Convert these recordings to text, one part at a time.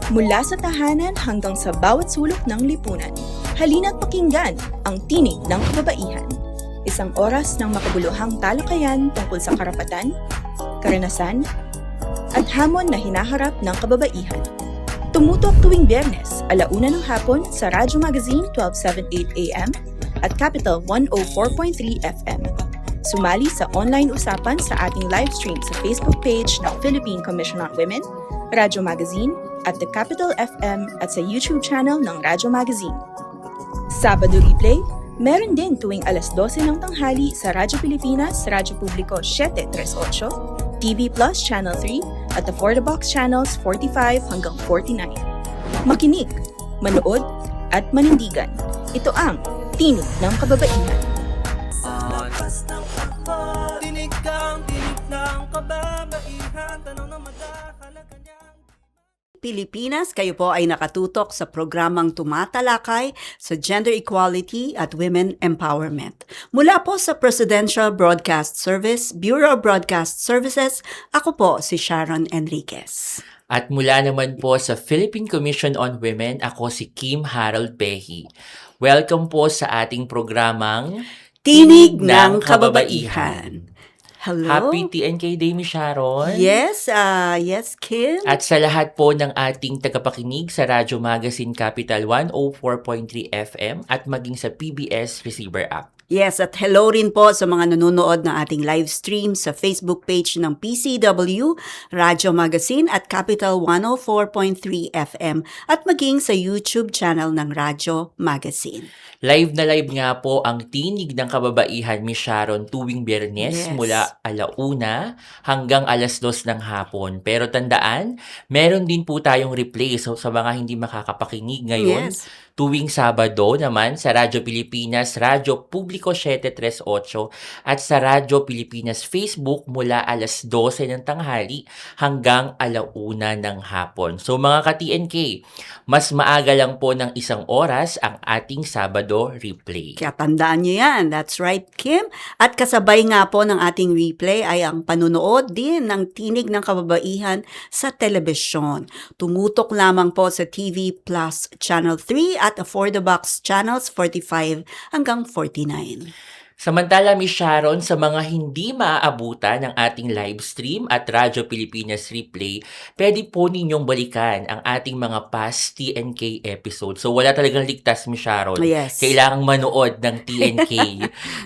Mula sa tahanan hanggang sa bawat sulok ng lipunan, halina't pakinggan ang tinig ng kababaihan. Isang oras ng makabuluhang talakayan tungkol sa karapatan, karanasan, at hamon na hinaharap ng kababaihan. Tumutok tuwing Biyernes, 1:00 ng hapon sa Radyo Magazine 1278 AM at Capital 104.3 FM. Sumali sa online usapan sa ating live stream sa Facebook page ng Philippine Commission on Women, Radyo Magazine, at The Capital FM at sa YouTube channel ng Radyo Magazine. Sabado replay, meron din tuwing 12:00 ng tanghali sa Radyo Pilipinas, Radyo Publiko 738, TV Plus Channel 3 at the For the Box Channels 45 hanggang 49. Makinig, manood, at manindigan. Ito ang Tinig ng Kababaihan. Lakas ng takbo, tinig ng kababaihan, tanong na madahalaga niyang Pilipinas, kayo po ay nakatutok sa programang tumatalakay sa gender equality at women empowerment. Mula po sa Presidential Broadcast Service, Bureau of Broadcast Services, ako po si Sharon Enriquez. At mula naman po sa Philippine Commission on Women, ako si Kim Harold Pehi. Welcome po sa ating programang Tinig ng Kababaihan. Hello? Happy TNK Day, Miss Sharon. Yes, yes, Kim. At sa lahat po ng ating tagapakinig sa Radyo Magazine Capital 104.3 FM at maging sa PBS Receiver App. Yes, at hello rin po sa mga nanonood ng ating live stream sa Facebook page ng PCW, Radyo Magazine at Capital 104.3 FM at maging sa YouTube channel ng Radyo Magazine. Live na live nga po ang Tinig ng Kababaihan, Miss Sharon, tuwing Biyernes Yes. mula 1:00 hanggang 2:00 ng hapon. Pero tandaan, meron din po tayong replay sa mga hindi makakapakinig ngayon. Yes. Tuwing Sabado naman sa Radyo Pilipinas, Radyo Publiko 738 at sa Radyo Pilipinas Facebook mula 12:00 ng tanghali hanggang 1:00 ng hapon. So mga ka-TNK, mas maaga lang po ng 1 oras ang ating Sabado replay. Kaya tandaan nyo yan. That's right, Kim. At kasabay nga po ng ating replay ay ang panunood din ng Tinig ng Kababaihan sa telebisyon. Tumutok lamang po sa TV Plus Channel 3 at For the Box Channels 45 hanggang 49. Samantala, Miss Sharon, sa mga hindi maaabutan ng ating live stream at Radyo Pilipinas Replay, pwede po ninyong balikan ang ating mga past TNK episodes. So wala talagang ligtas, Miss Sharon. Yes. Kailangang manood ng TNK.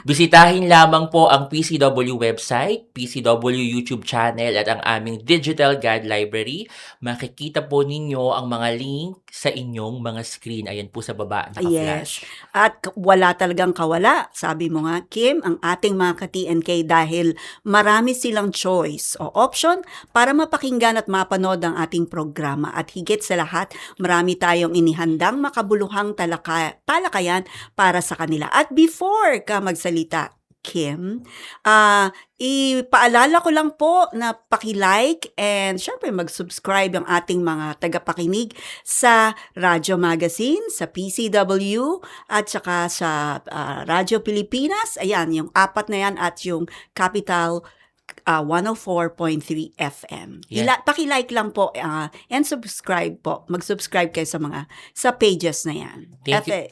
Bisitahin lamang po ang PCW website, PCW YouTube channel at ang aming Digital Guide Library. Makikita po ninyo ang mga link sa inyong mga screen. Ayan po sa baba, naka-flash. Yes. At wala talagang kawala, sabi mo nga, Kim, ang ating mga ka-TNK dahil marami silang choice o option para mapakinggan at mapanood ang ating programa. At higit sa lahat, marami tayong inihandang makabuluhang talakayan para sa kanila. At before ka magsalita, Kim, ipaalala ko lang po na paki-like and syempre mag-subscribe ang ating mga tagapakinig sa Radyo Magazine, sa PCW at saka sa Radyo Pilipinas. Ayan, yung 4 na yan at yung Capital 104.3 FM. Yeah. Paki-like lang po and subscribe po. Mag-subscribe kayo sa pages na yan.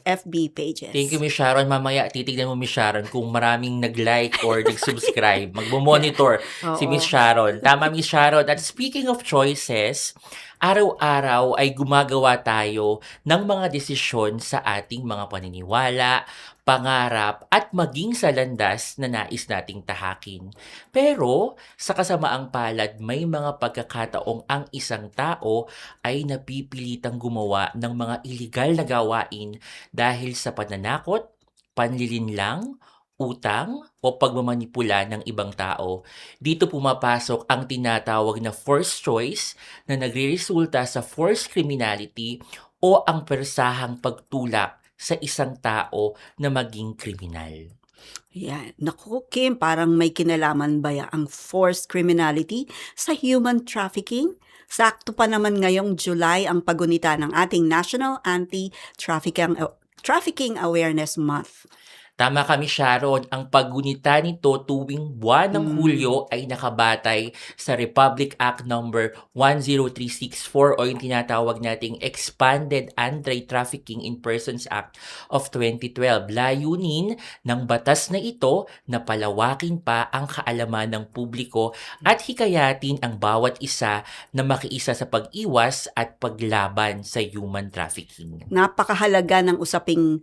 FB pages. Thank you, Miss Sharon. Mamaya, titignan mo, Miss Sharon, kung maraming nag-like or nag-subscribe. Magmo-monitor si Miss Sharon. Tama, Miss Sharon. At speaking of choices, araw-araw ay gumagawa tayo ng mga desisyon sa ating mga paniniwala, pangarap, at maging sa landas na nais nating tahakin. Pero, sa kasamaang palad, may mga pagkakataong ang isang tao ay napipilitang gumawa ng mga iligal na gawain dahil sa pananakot, panlilinlang, utang o pagmamanipula ng ibang tao. Dito pumapasok ang tinatawag na forced choice na nagreresulta sa forced criminality o ang persahang pagtulak sa isang tao na maging kriminal. Yan. Naku, Kim, parang may kinalaman ba ang forced criminality sa human trafficking? Sakto pa naman ngayong July ang pagunita ng ating National Anti-Trafficking Awareness Month. Tama kami, Sharon. Ang paggunita nito tuwing buwan ng Hulyo ay nakabatay sa Republic Act number 10364 o yung tinatawag nating Expanded Anti-Trafficking in Persons Act of 2012. Layunin ng batas na ito na palawakin pa ang kaalaman ng publiko at hikayatin ang bawat isa na makiisa sa pag-iwas at paglaban sa human trafficking. Napakahalaga ng usapin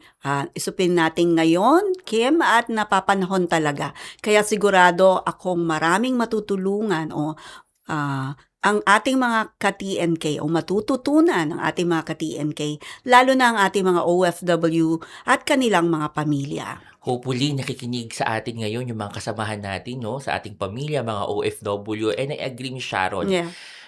natin ngayon, Kim, at napapanahon talaga. Kaya sigurado akong maraming matutulungan ang ating mga ka-TNK o matututunan ng ating mga ka-TNK, lalo na ang ating mga OFW at kanilang mga pamilya. Hopefully, nakikinig sa atin ngayon yung mga kasamahan natin, no, sa ating pamilya, mga OFW, and I agree ni Sharon. Yeah.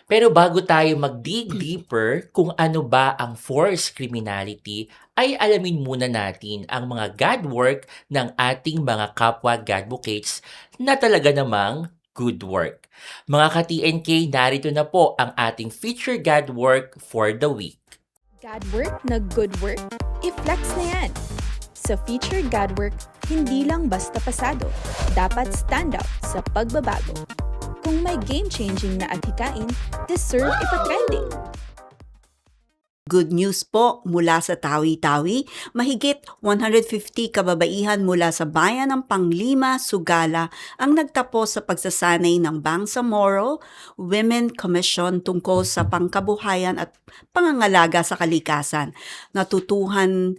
Pero bago tayo mag-dig deeper kung ano ba ang forced criminality, ay alamin muna natin ang mga God work ng ating mga kapwa Godvocates na talaga namang good work. Mga ka-TNK, narito na po ang ating featured God work for the week. God work na good work? I-flex na yan! Sa featured God work, hindi lang basta pasado, dapat stand out sa pagbabago. Kung may game-changing na adhikain, deserve ipatrending. Good news po mula sa Tawi-Tawi, mahigit 150 kababaihan mula sa bayan ng Panglima, Sugala ang nagtapos sa pagsasanay ng Bangsamoro Women Commission tungkol sa pangkabuhayan at pangangalaga sa kalikasan. Natutuhan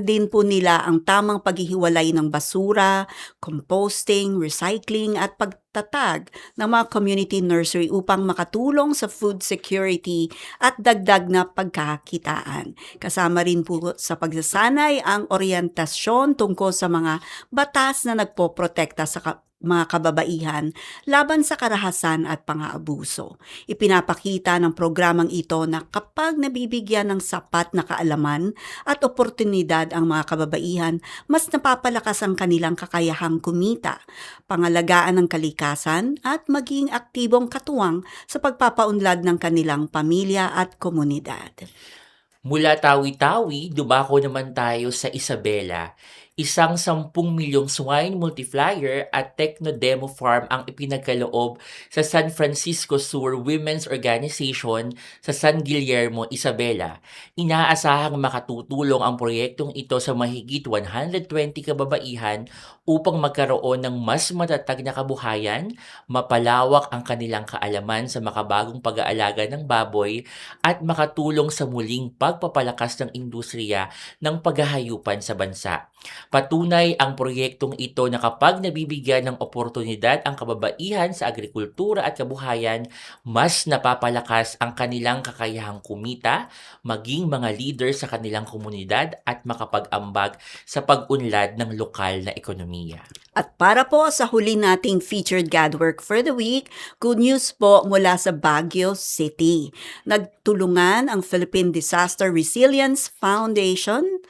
din po nila ang tamang paghihiwalay ng basura, composting, recycling at pagtatag ng mga community nursery upang makatulong sa food security at dagdag na pagkakitaan. Kasama rin po sa pagsasanay ang oryentasyon tungkol sa mga batas na nagpoprotekta sa mga kababaihan laban sa karahasan at pang-aabuso. Ipinapakita ng programang ito na kapag nabibigyan ng sapat na kaalaman at oportunidad ang mga kababaihan, mas napapalakas ang kanilang kakayahang kumita, pangalagaan ng kalikasan at maging aktibong katuwang sa pagpapaunlad ng kanilang pamilya at komunidad. Mula Tawi-Tawi, dumako naman tayo sa Isabela. Isang 10 milyong swine multiplier at techno-demo farm ang ipinagkaloob sa San Francisco Sur Women's Organization sa San Guillermo, Isabela. Inaasahang makatutulong ang proyektong ito sa mahigit 120 kababaihan upang magkaroon ng mas matatag na kabuhayan, mapalawak ang kanilang kaalaman sa makabagong pag-aalaga ng baboy at makatulong sa muling pagpapalakas ng industriya ng paghahayupan sa bansa. Patunay ang proyektong ito na kapag nabibigyan ng oportunidad ang kababaihan sa agrikultura at kabuhayan, mas napapalakas ang kanilang kakayahang kumita, maging mga leader sa kanilang komunidad at makapag-ambag sa pag-unlad ng lokal na ekonomiya. At para po sa huli nating featured God work for the week, good news po mula sa Baguio City. Nagtulungan ang Philippine Disaster Resilience Foundation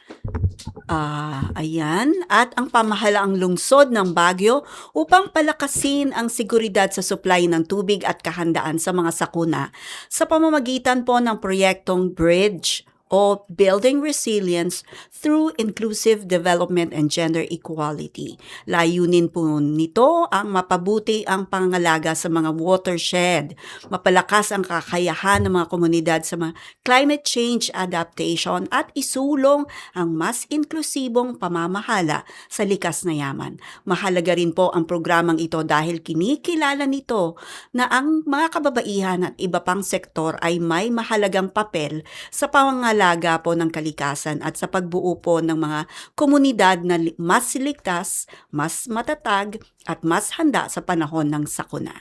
at ang pamahalaang lungsod ng Baguio upang palakasin ang seguridad sa supply ng tubig at kahandaan sa mga sakuna sa pamamagitan po ng proyektong Bridge o Building Resilience through Inclusive Development and Gender Equality. Layunin po nito ang mapabuti ang pangangalaga sa mga watershed, mapalakas ang kakayahan ng mga komunidad sa mga climate change adaptation at isulong ang mas inklusibong pamamahala sa likas na yaman. Mahalaga rin po ang programang ito dahil kinikilala nito na ang mga kababaihan at iba pang sektor ay may mahalagang papel sa pangangalaga po ng kalikasan at sa pagbuo po ng mga komunidad na mas ligtas, mas matatag at mas handa sa panahon ng sakuna.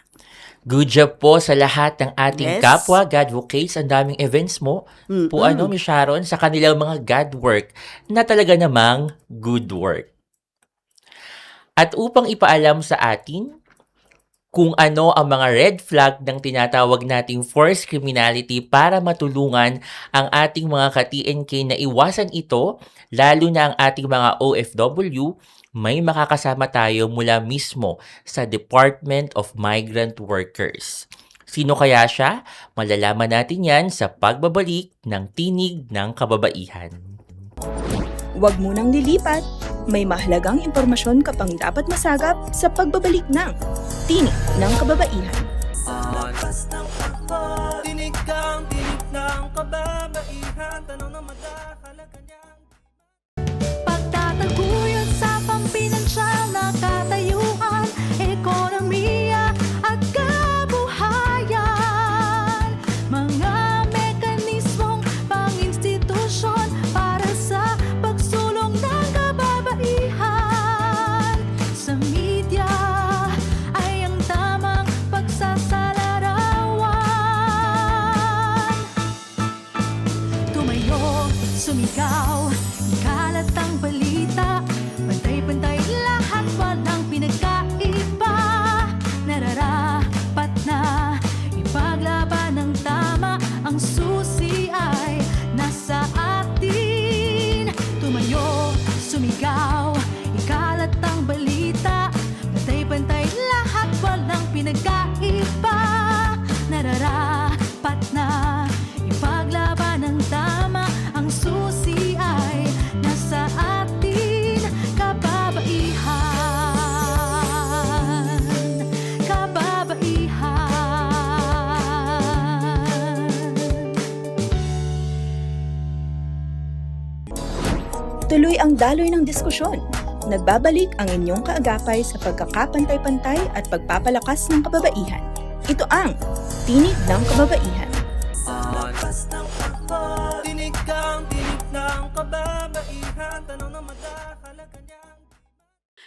Good job po sa lahat ng ating Yes. kapwa Godvocates. Ang daming events mo po Miss Sharon, sa kanilang mga God work na talaga namang good work. At upang ipaalam sa atin kung ano ang mga red flag ng tinatawag nating forced criminality para matulungan ang ating mga ka-TNK na iwasan ito, lalo na ang ating mga OFW, may makakasama tayo mula mismo sa Department of Migrant Workers. Sino kaya siya? Malalaman natin yan sa pagbabalik ng Tinig ng Kababaihan. Huwag munang lilipat, may mahalagang impormasyon ka pang dapat masagap sa pagbabalik ng Tinig ng Kababaihan. Lakas ng takbo, tinig kang tinig ng kababaihan. Tanong na madahalaga niyang Pagtataguyod sa pampinansyal na katayuan, ekonomiya at kabuhayan. Mga mekanismong pang-institusyon para sa pagsulong ng kababaihan. Sa media ay ang tamang pagsasalarawan. Tumayo, sumigaw, ikalat ang balita. Pantay-pantay lahat, walang pinagkaiba. Nararapat na ipaglaban ng tama. Ang susi ay nasa atin. Tumayo, sumigaw, ikalat ang balita. Pantay-pantay lahat, walang pinagkaiba. Nararapat na ipaglaban ng tama. Ang susi ay nasa atin. Kababaihan, kababaihan. Tuloy ang daloy ng diskusyon. Nagbabalik ang inyong kaagapay sa pagkakapantay-pantay at pagpapalakas ng kababaihan. Ito ang Tinig ng Kababaihan. lakas ng takbo, tinig kang tinig ng kababaihan. Tanong na madahalaga niyang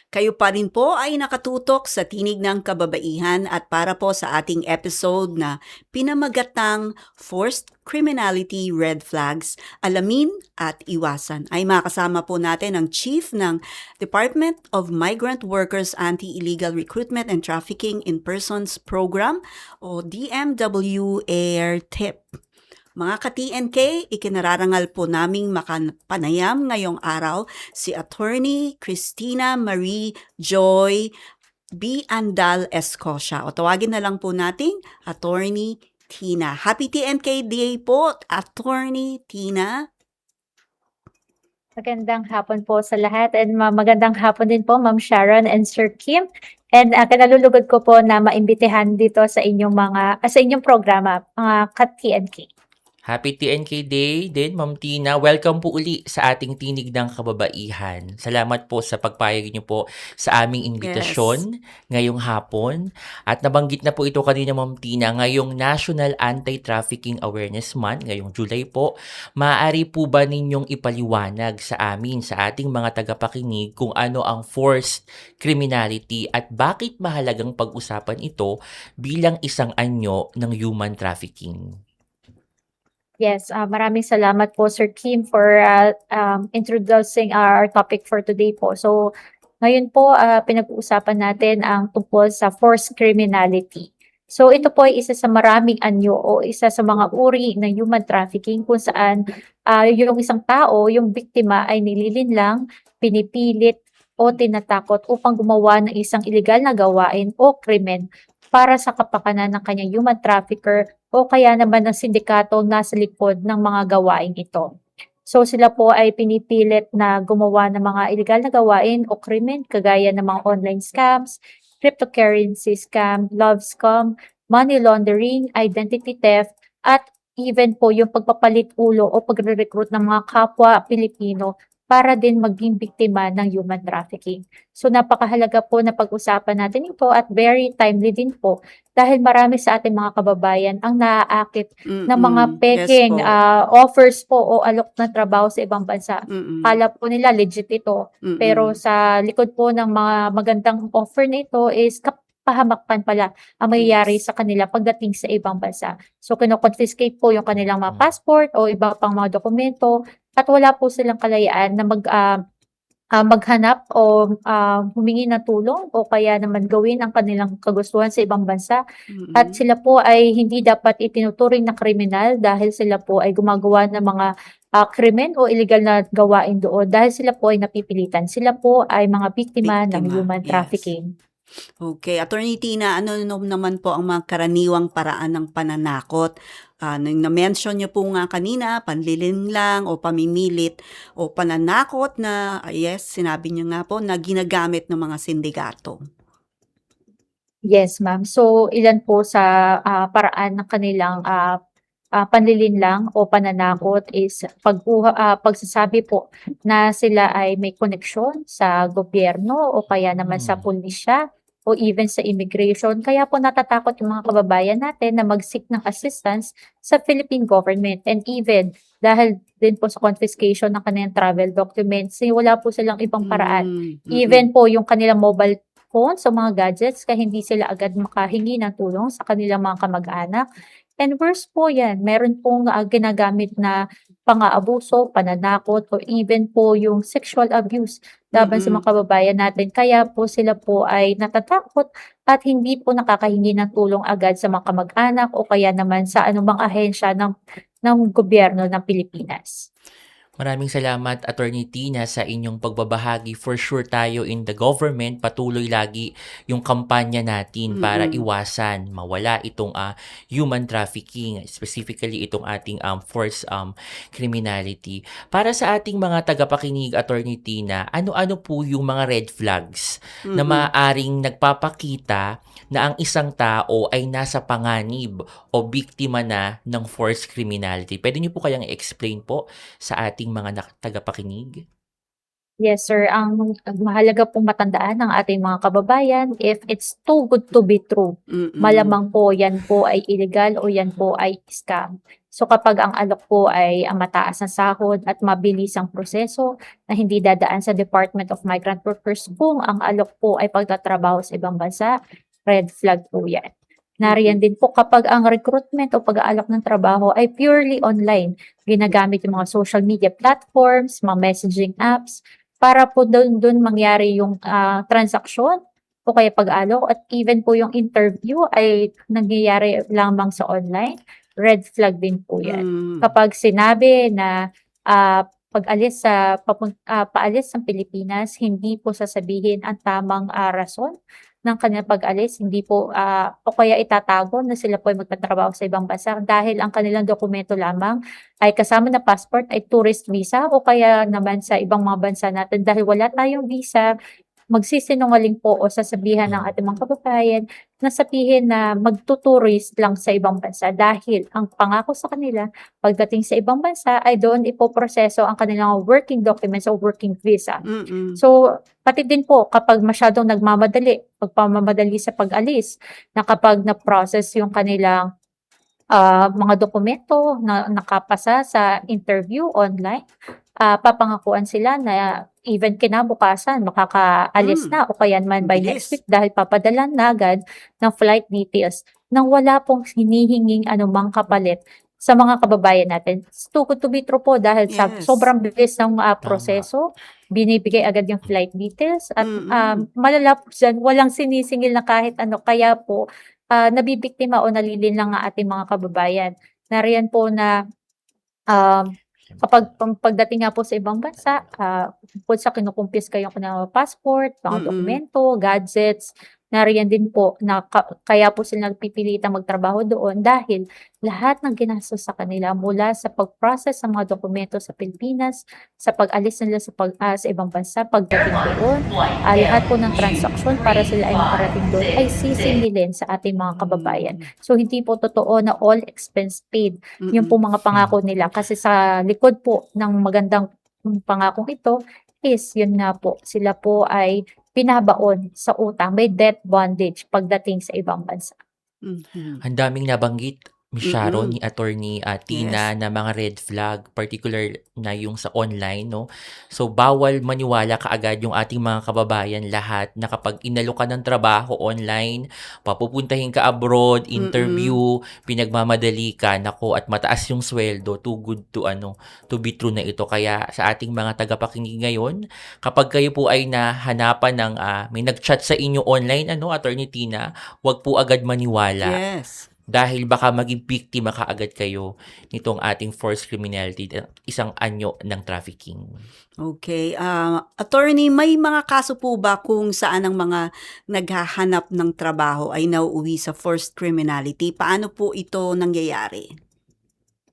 Kayo pa rin po ay nakatutok sa Tinig ng Kababaihan at para po sa ating episode na pinamagatang Forced Criminality Red Flags, Alamin at Iwasan ay makasama po natin ang Chief ng Department of Migrant Workers Anti-Illegal Recruitment and Trafficking in Persons Program o DMW-ARTIP. Mga ka-TNK, ikinararangal po naming makapanayam ngayong araw si Attorney Christina Marie Joy B. Andal Escocia. O tawagin na lang po nating Attorney Tina. Happy TNK Day po, Attorney Tina. Magandang hapon po sa lahat and magandang hapon din po Ma'am Sharon and Sir Kim. And kinalulugod ko po na maimbitahan dito sa inyong sa inyong programa, mga ka-TNK. Happy TNK Day din, Ma'am Tina. Welcome po uli sa ating Tinig ng Kababaihan. Salamat po sa pagpayag niyo po sa aming imbitasyon ngayong hapon. At nabanggit na po ito kanina, Ma'am Tina, ngayong National Anti-Trafficking Awareness Month, ngayong July po. Maaari po ba ninyong ipaliwanag sa amin, sa ating mga tagapakinig, kung ano ang forced criminality at bakit mahalagang pag-usapan ito bilang isang anyo ng human trafficking? Yes, maraming salamat po Sir Kim for introducing our topic for today po. So, ngayon po pinag-uusapan natin ang tungkol sa forced criminality. So, ito po ay isa sa maraming anyo o isa sa mga uri ng human trafficking kung saan yung isang tao, yung biktima ay nililinlang, pinipilit o tinatakot upang gumawa ng isang illegal na gawain o krimen para sa kapakanan ng kanyang human trafficker o kaya naman ng sindikato nasa likod ng mga gawain ito. So sila po ay pinipilit na gumawa ng mga illegal na gawain o krimen kagaya ng mga online scams, cryptocurrency scam, love scam, money laundering, identity theft, at even po yung pagpapalit ulo o pagre-recruit ng mga kapwa Pilipino para din maging biktima ng human trafficking. So napakahalaga po na pag-usapan natin ito at very timely din po dahil marami sa ating mga kababayan ang naaakit ng mga peking offers po o alok na trabaho sa ibang bansa. Kala po nila legit ito, pero sa likod po ng mga magandang offer na ito is pahamakpan pala ang mayayari sa kanila pagdating sa ibang bansa. So kino-confiscate po yung kanilang mga passport o iba pang mga dokumento at wala po silang kalayaan na maghanap o humingi ng tulong o kaya naman gawin ang kanilang kagustuhan sa ibang bansa. At sila po ay hindi dapat itinuturing na kriminal dahil sila po ay gumagawa ng mga krimen o illegal na gawain doon dahil sila po ay napipilitan. Sila po ay mga biktima ng human trafficking. Okay, Attorney Tina, ano naman po ang mga karaniwang paraan ng pananakot? Nung na-mention niyo po nga kanina, panlilin lang o pamimilit o pananakot na, yes, sinabi niyo nga po na ginagamit ng mga sindikato. Yes, ma'am. So, ilan po sa paraan ng kanilang panlilinlang o pananakot is pagsasabi po na sila ay may koneksyon sa gobyerno o kaya naman sa pulisya o even sa immigration. Kaya po natatakot yung mga kababayan natin na mag-seek ng assistance sa Philippine government. And even dahil din po sa confiscation ng kanilang travel documents, wala po silang ibang paraan. Even po yung kanilang mobile phones o mga gadgets kaya hindi sila agad makahingi ng tulong sa kanilang mga kamag-anak. And worse po yan, meron pong ginagamit na pang-aabuso, pananakot, o even po yung sexual abuse laban sa mga kababayan natin. Kaya po sila po ay natatakot at hindi po nakakahingi ng tulong agad sa mga kamag-anak o kaya naman sa anumang ahensya ng gobyerno ng Pilipinas. Maraming salamat, Attorney Tina, sa inyong pagbabahagi. For sure tayo in the government, patuloy lagi yung kampanya natin para iwasan, mawala itong human trafficking, specifically itong ating forced criminality. Para sa ating mga tagapakinig, Attorney Tina, ano-ano po yung mga red flags na maaaring nagpapakita na ang isang tao ay nasa panganib o biktima na ng forced criminality? Pwede niyo po kayang i-explain po sa ating mga tagapakinig? Yes, sir. Ang mahalaga pong matandaan ng ating mga kababayan, if it's too good to be true, malamang po yan po ay illegal o yan po ay scam. So kapag ang alok po ay mataas na sahod at mabilis ang proseso na hindi dadaan sa Department of Migrant Workers, kung ang alok po ay pagtatrabaho sa ibang bansa, red flag po yan. Nariyan din po kapag ang recruitment o pag-aalok ng trabaho ay purely online. Ginagamit yung mga social media platforms, mga messaging apps, para po doon mangyari yung transaksyon o kaya pag-alok at even po yung interview ay nangyayari lamang sa online. Red flag din po yan. Kapag sinabi na paalis ng Pilipinas, hindi po sasabihin ang tamang rason ng kanilang pag-alis, hindi po o kaya itatago na sila po ay magtatrabaho sa ibang bansa dahil ang kanilang dokumento lamang ay kasama na passport ay tourist visa o kaya naman sa ibang mga bansa natin dahil wala tayong visa, magsisinungaling po o sasabihan ng ating mga kababayan na sabihin na magtuturist lang sa ibang bansa dahil ang pangako sa kanila pagdating sa ibang bansa ay doon ipoproseso ang kanilang working documents o working visa. So, pati din po kapag masyadong pagpamamadali sa pag-alis, na kapag na-process yung kanilang mga dokumento na nakapasa sa interview online, papangakuan sila na even kinabukasan makakaalis na o kaya naman by next week dahil papadalan na agad ng flight details nang wala pong hinihinging anumang kapalit sa mga kababayan natin. It's too good to be true po dahil sa sobrang bilis ng proseso, binibigay agad yung flight details at malala po dyan, walang sinisingil na kahit ano. Kaya po, nabibiktima o nalilin lang ang ating mga kababayan. Nariyan po na kapag pagdating nga po sa ibang bansa, po sa kinukumpis kayong kanilang passport, mga dokumento, gadgets, nariyan din po na kaya po sila nagpipilitang magtrabaho doon dahil lahat ng ginastos sa kanila mula sa pag-process ng mga dokumento sa Pilipinas, sa pag-alis nila sa ibang bansa, pagdating doon, lahat po ng transaksyon para sila ay makarating doon ay sisingilin sa ating mga kababayan. So hindi po totoo na all expense paid yung po mga pangako nila kasi sa likod po ng magandang pangakong ito is yun nga po, sila po ay pinabaon sa utang, may debt bondage pagdating sa ibang bansa. Ang daming nabanggit, Miss Sharon, ni Attorney Tina, na mga red flag, particular na yung sa online, no? So, bawal maniwala kaagad yung ating mga kababayan lahat na kapag inalok ka ng trabaho online, papupuntahin ka abroad, interview, pinagmamadali ka, nako, at mataas yung sweldo, too good to be true na ito. Kaya sa ating mga tagapakinig ngayon, kapag kayo po ay nahanapan ng may nag-chat sa inyo online, Attorney Tina, wag po agad maniwala. Yes. dahil baka maging biktima kaagad kayo nitong ating forced criminality, isang anyo ng trafficking. Okay. Attorney, may mga kaso po ba kung saan ang mga naghahanap ng trabaho ay nauuwi sa forced criminality? Paano po ito nangyayari?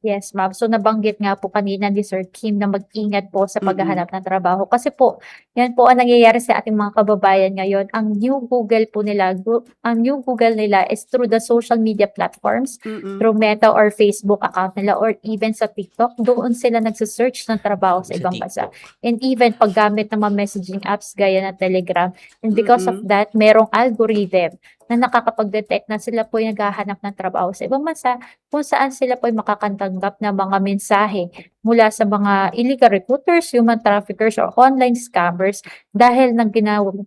Yes, ma'am. So nabanggit nga po kanina ni Sir Kim na mag-ingat po sa paghahanap ng trabaho. Kasi po, yan po ang nangyayari sa ating mga kababayan ngayon. Ang new Google po nila, ang new Google nila is through the social media platforms, Mm-mm. through Meta or Facebook account nila, or even sa TikTok. Doon sila nagsisearch ng trabaho sa Sa ibang bansa. TikTok. And even paggamit ng mga messaging apps gaya ng Telegram. And because of that, merong algorithm na nakakapag-detect na sila po ay naghahanap ng trabaho sa ibang bansa, kung saan sila po ay makakatanggap ng mga mensahe mula sa mga illegal recruiters, human traffickers, or online scammers dahil ng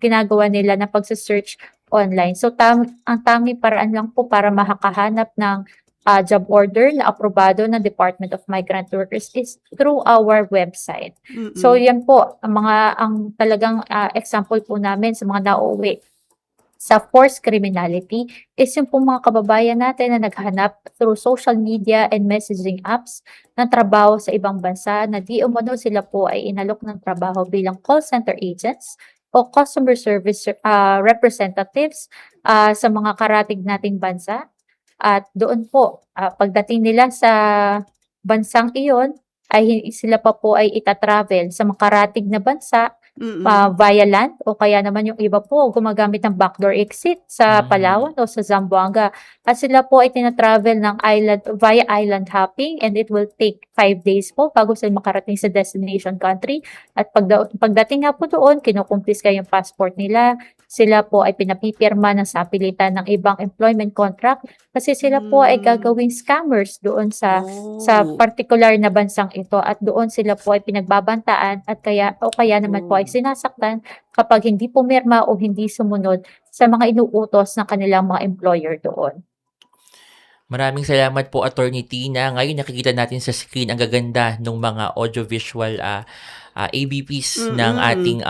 ginagawa nila na pagsa-search online. So ang tanging paraan lang po para makakahanap ng job order na aprobado ng Department of Migrant Workers is through our website. Mm-mm. So yan po ang talagang example po namin sa mga nauuwi sa forced criminality is yung pong mga kababayan natin na naghanap through social media and messaging apps ng trabaho sa ibang bansa na di umano sila po ay inalok ng trabaho bilang call center agents o customer service representatives sa mga karatig nating bansa. At doon po, pagdating nila sa bansang iyon, ay sila pa po ay itatravel sa makaratig na bansa Mm-mm. via land o kaya naman yung iba po gumagamit ng backdoor exit sa Palawan o sa Zamboanga. At sila po ay tinatravel ng via island hopping, and it will take 5 days po bago sila makarating sa destination country. At pagdating nga po doon, kinukumpiska yung passport nila. Sila po ay pinapipirma ng sapilitan ng ibang employment contract kasi sila po ay gagawing scammers doon sa particular na bansang ito, at doon sila po ay pinagbabantaan at kaya naman po ay sinasaktan kapag hindi pumirma o hindi sumunod sa mga inuutos ng kanilang mga employer doon. Maraming salamat po, Attorney Tina. Ngayon nakikita natin sa screen ang gaganda ng mga audiovisual ABPs ng ating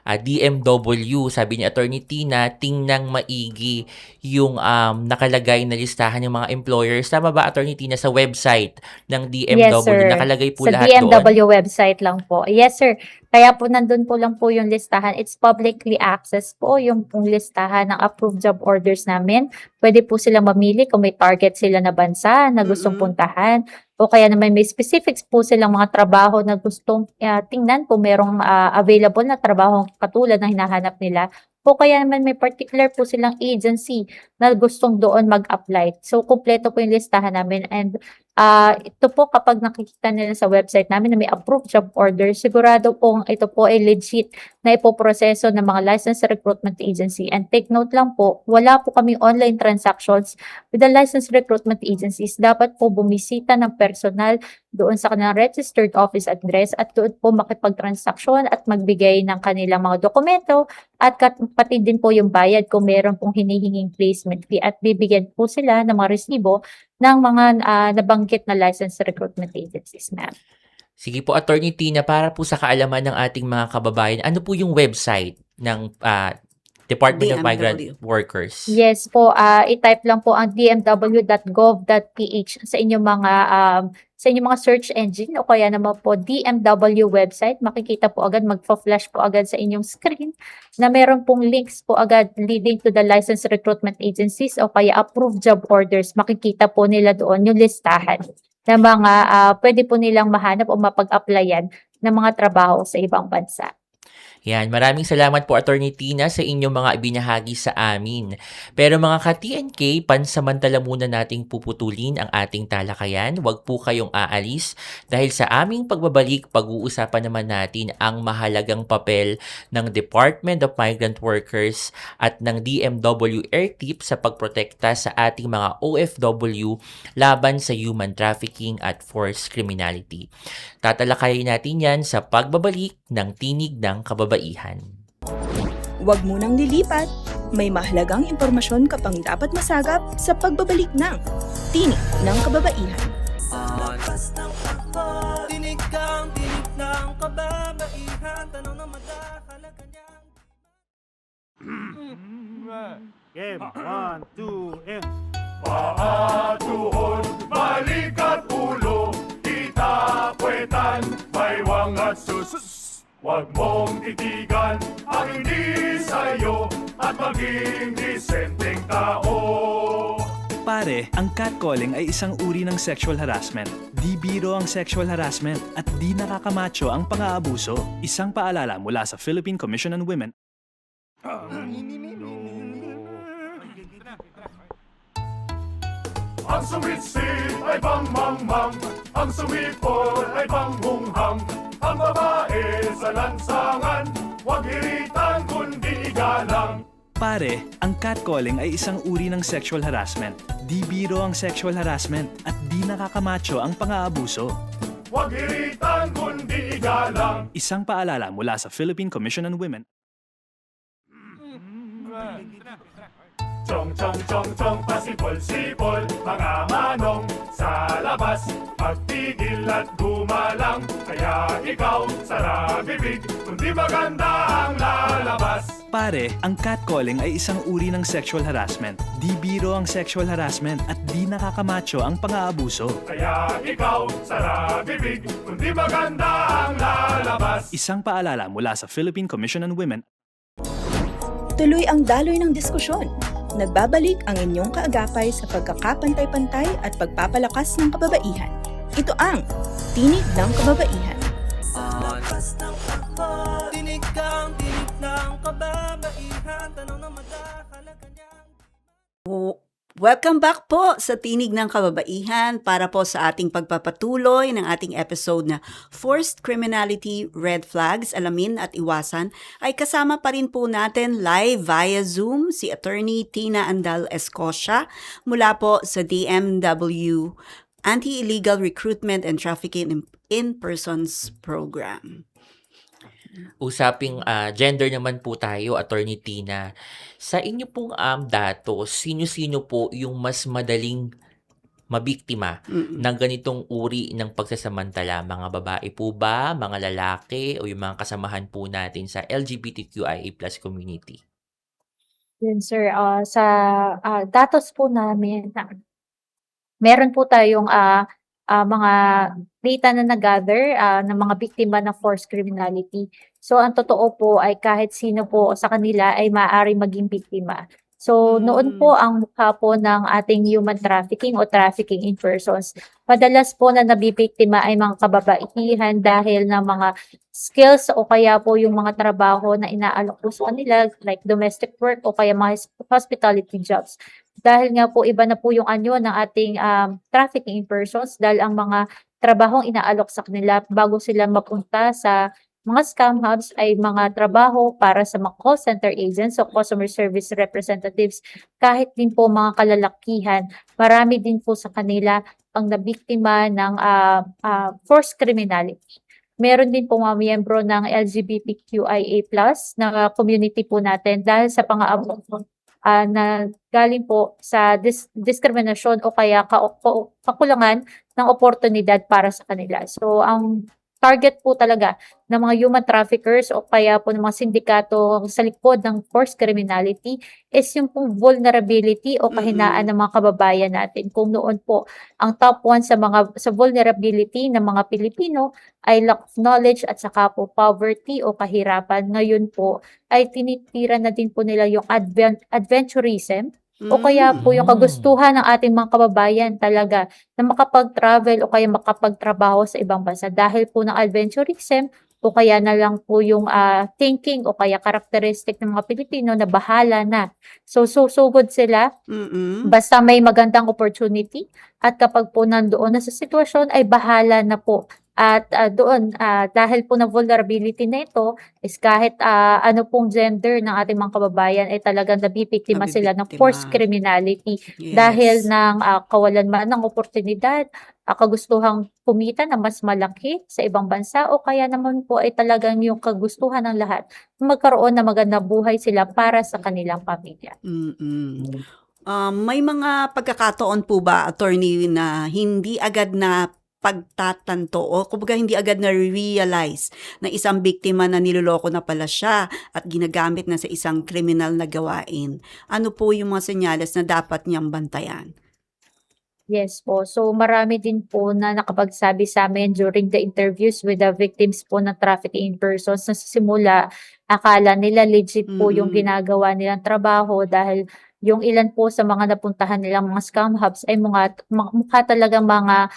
DMW. Sabi ni Attorney Tina, tingnang maigi yung nakalagay na listahan ng mga employers. Tama ba, Attorney Tina, sa website ng DMW? Yes, sir. Nakalagay po Sa lahat doon? DMW website lang po. Yes, sir. Kaya po nandun po lang po yung listahan. It's publicly access po yung pong listahan ng approved job orders namin. Pwede po silang mamili kung may target sila na bansa na gustong puntahan, o kaya naman may specifics po silang mga trabaho na gustong tingnan kung merong available na trabaho katulad ng hinahanap nila. O kaya naman may particular po silang agency na gustong doon mag-apply. So, kumpleto po yung listahan namin. And ito po kapag nakikita nila sa website namin na may approved job order, sigurado pong ito po ay legit na ipoproseso ng mga licensed recruitment agency. And take note lang po, wala po kami online transactions with the licensed recruitment agencies. Dapat po bumisita ng personal doon sa kanilang registered office address at doon po makipag-transaksyon at magbigay ng kanilang mga dokumento at pati din po yung bayad kung meron pong hinihinging placement fee, at bibigyan po sila ng mga resibo ng mga nabanggit na licensed recruitment agencies, ma'am. Sige po, Attorney Tina, para po sa kaalaman ng ating mga kababayan, ano po yung website ng Department of Migrant DMW. Workers? Yes po, i-type lang po ang dmw.gov.ph sa inyong mga search engine, o kaya naman po DMW website. Makikita po agad, magpa-flash po agad sa inyong screen na meron pong links po agad leading to the licensed recruitment agencies o kaya approved job orders. Makikita po nila doon yung listahan na mga pwede po nilang mahanap o mapag-applyan ng mga trabaho sa ibang bansa. Yan, maraming salamat po, Attorney Tina, sa inyong mga ibinahagi sa amin. Pero mga ka-TNK, pansamantala muna nating puputulin ang ating talakayan. Huwag po kayong aalis dahil sa aming pagbabalik, pag-uusapan naman natin ang mahalagang papel ng Department of Migrant Workers at ng DMW Airtip sa pagprotekta sa ating mga OFW laban sa human trafficking at forced criminality. Tatalakayin natin yan sa pagbabalik ng Tinig ng Kababaihan. Huwag munang lilipat, may mahalagang impormasyon ka pang dapat masagap sa pagbabalik ng Tinig ng Kababaihan. Lakas ng takbo, tinig kang tinig ng kababaihan. Tanong na madahalaga niyang Game, 1, 2, and... Paatuhon, balik at ulo, itapwetan, baywang at sus. Huwag mong titigan ang hindi sa'yo at maging disenteng tao. Pare, ang catcalling ay isang uri ng sexual harassment. Di biro ang sexual harassment at di nakakamacho ang pang-aabuso. Isang paalala mula sa Philippine Commission on Women. Ang sumitsit ay pangmangmang, ang sumipol ay panghunghang. Ang babae sa lansangan, huwag iritan kundi igalang. Pare, ang catcalling ay isang uri ng sexual harassment. Di biro ang sexual harassment at di nakakamacho ang pang-aabuso. Huwag iritan kundi igalang. Isang paalala mula sa Philippine Commission on Women. Chong chong chong chong pasipol-sipol, mga manong sa labas, magtigil at gumalang. Kaya ikaw, sara bibig, kundi maganda ang lalabas. Pare, ang catcalling ay isang uri ng sexual harassment. Di biro ang sexual harassment at di nakakamacho ang pang-aabuso. Kaya ikaw, sara bibig, kundi maganda ang lalabas. Isang paalala mula sa Philippine Commission on Women. Tuloy ang daloy ng diskusyon. Nagbabalik ang inyong kaagapay sa pagkakapantay-pantay at pagpapalakas ng kababaihan. Ito ang Tinig ng Kababaihan. Lakas ng pagpag Tinig kang tinig ng kababaihan Tanong na madahalaga niyang Welcome back po sa Tinig ng Kababaihan para po sa ating pagpapatuloy ng ating episode na Forced Criminality, Red Flags, Alamin at Iwasan ay kasama pa rin po natin live via Zoom si Attorney Tina Andal Escocia mula po sa DMW Anti-Illegal Recruitment and Trafficking in Persons Program. Usaping gender naman po tayo, Attorney Tina. Sa inyo pong datos, sino-sino po yung mas madaling mabiktima ng ganitong uri ng pagsasamantala? Mga babae po ba, mga lalaki, o yung mga kasamahan po natin sa LGBTQIA+ community? Yun sir, sa datos po namin, meron po tayong mga data na nag-gather ng mga biktima ng forced criminality. So ang totoo po ay kahit sino po sa kanila ay maaari maging biktima. So noon po ang mukha po ng ating human trafficking o trafficking in persons. Madalas po na nabibiktima ay mga kababaihan dahil ng mga skills o kaya po yung mga trabaho na inaalok po sa kanila like domestic work o kaya mga hospitality jobs. Dahil nga po iba na po yung anyo ng ating trafficking in persons dahil ang mga trabahong inaalok sa kanila bago sila mapunta sa mga scam hubs ay mga trabaho para sa mga call center agents o customer service representatives. Kahit din po mga kalalakihan, marami din po sa kanila ang nabiktima ng forced criminality. Meron din po mga miyembro ng LGBTQIA+ na community po natin dahil sa pang-aabot na galing po sa diskriminasyon o kaya kakulangan ng oportunidad para sa kanila. So ang target po talaga ng mga human traffickers o kaya po ng mga sindikato sa likod ng forced criminality is yung pong vulnerability o kahinaan ng mga kababayan natin. Kung noon po ang top 1 sa vulnerability ng mga Pilipino ay lack of knowledge at saka po poverty o kahirapan. Ngayon po ay tinitira na din po nila yung adventurism o kaya po yung kagustuhan ng ating mga kababayan talaga na makapag-travel o kaya makapagtrabaho sa ibang bansa dahil po ng adventurism o kaya na lang po yung thinking o kaya characteristic ng mga Pilipino na bahala na. So sugod sila basta may magandang opportunity at kapag po nandoon na sa sitwasyon ay bahala na po. At doon, dahil po na vulnerability na ito, is kahit ano pong gender ng ating mga kababayan ay talagang nabibiktima sila ng forced criminality dahil ng kawalan man ng oportunidad, kagustuhang kumita na mas malaki sa ibang bansa o kaya naman po ay talagang yung kagustuhan ng lahat magkaroon ng magandang buhay sila para sa kanilang pamilya. May mga pagkakataon po ba, attorney, na hindi agad na pagtatanto o kumbaga hindi agad na realize na isang biktima na niloloko na pala siya at ginagamit na sa isang kriminal na gawain? Ano po yung mga senyales na dapat niyang bantayan? Yes po. So marami din po na nakapagsabi sa amin during the interviews with the victims po ng trafficking persons na sa simula akala nila legit po yung Mm. ginagawa nilang trabaho dahil yung ilan po sa mga napuntahan nilang mga scam hubs ay mukha talagang mga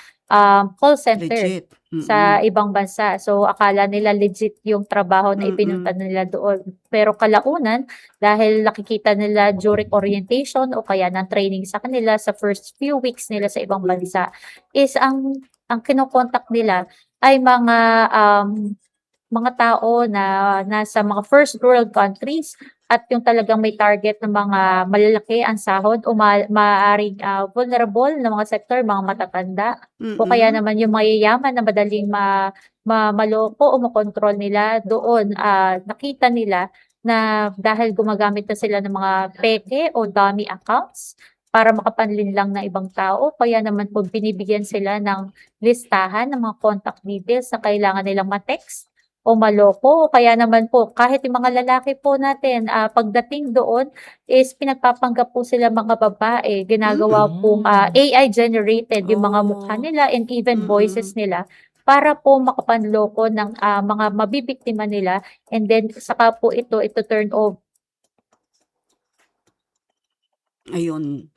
call center Legit. sa ibang bansa. So akala nila legit yung trabaho na ipinunta nila doon. Pero kalaunan, dahil nakikita nila during orientation o kaya ng training sa kanila sa first few weeks nila sa ibang bansa, is ang kinokontak nila ay mga tao na nasa mga first world countries at yung talagang may target ng mga malalaki ang sahod o maaaring vulnerable na mga sektor, mga matatanda. O kaya naman yung mayayaman na madaling maloko o makontrol nila doon, nakita nila na dahil gumagamit na sila ng mga peke o dummy accounts para makapanlin lang ng ibang tao, kaya naman po binibigyan sila ng listahan ng mga contact details na kailangan nilang ma-text o maloko. Kaya naman po, kahit yung mga lalaki po natin, pagdating doon is pinagpapanggap po sila mga babae. Ginagawa pong AI generated yung mga mukha nila and even voices nila para po makapanloko ng mga mabibiktima nila, and then saka po ito turn over Ayun.